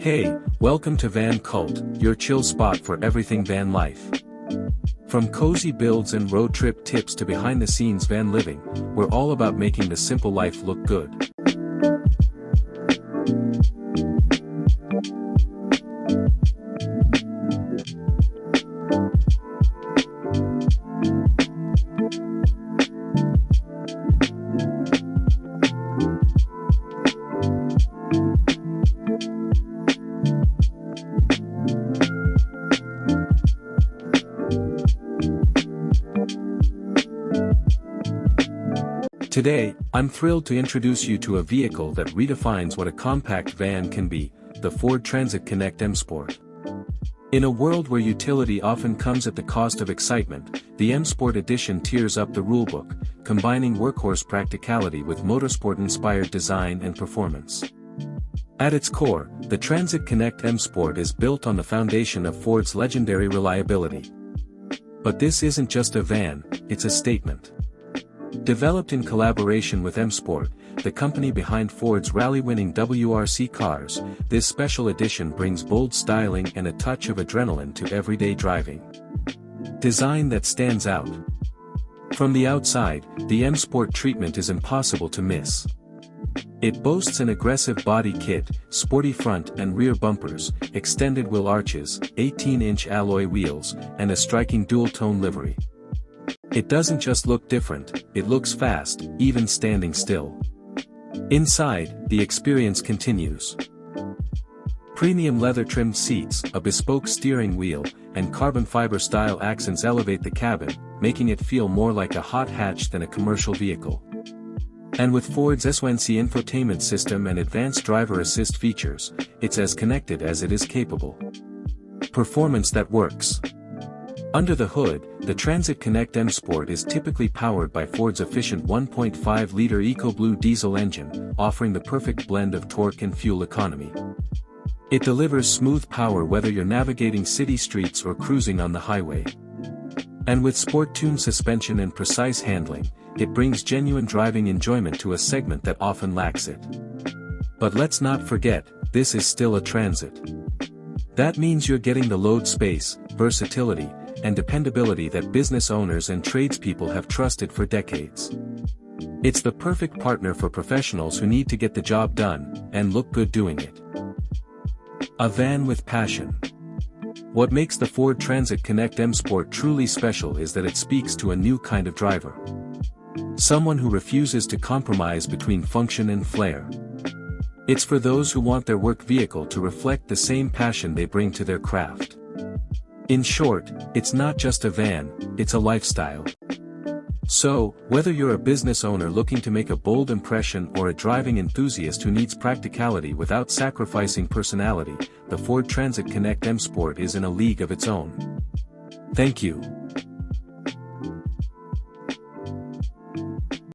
Hey, welcome to Van Cult, your chill spot for everything van life. From cozy builds and road trip tips to behind-the-scenes van living, we're all about making the simple life look good. Today, I'm thrilled to introduce you to a vehicle that redefines what a compact van can be, the Ford Transit Connect M Sport. In a world where utility often comes at the cost of excitement, the M Sport edition tears up the rulebook, combining workhorse practicality with motorsport-inspired design and performance. At its core, the Transit Connect M Sport is built on the foundation of Ford's legendary reliability. But this isn't just a van, it's a statement. Developed in collaboration with M Sport, the company behind Ford's rally-winning WRC cars, this special edition brings bold styling and a touch of adrenaline to everyday driving. Design that stands out. From the outside, the M Sport treatment is impossible to miss. It boasts an aggressive body kit, sporty front and rear bumpers, extended wheel arches, 18-inch alloy wheels, and a striking dual-tone livery. It doesn't just look different, it looks fast, even standing still. Inside, the experience continues. Premium leather-trimmed seats, a bespoke steering wheel, and carbon fiber-style accents elevate the cabin, making it feel more like a hot hatch than a commercial vehicle. And with Ford's SONC infotainment system and advanced driver assist features, it's as connected as it is capable. Performance that works. Under the hood, the Transit Connect M Sport is typically powered by Ford's efficient 1.5-liter EcoBlue diesel engine, offering the perfect blend of torque and fuel economy. It delivers smooth power whether you're navigating city streets or cruising on the highway. And with sport-tuned suspension and precise handling, it brings genuine driving enjoyment to a segment that often lacks it. But let's not forget, this is still a Transit. That means you're getting the load space, versatility, and dependability that business owners and tradespeople have trusted for decades. It's the perfect partner for professionals who need to get the job done, and look good doing it. A van with passion. What makes the Ford Transit Connect M Sport truly special is that it speaks to a new kind of driver. Someone who refuses to compromise between function and flair. It's for those who want their work vehicle to reflect the same passion they bring to their craft. In short, it's not just a van, it's a lifestyle. So, whether you're a business owner looking to make a bold impression or a driving enthusiast who needs practicality without sacrificing personality, the Ford Transit Connect M Sport is in a league of its own. Thank you.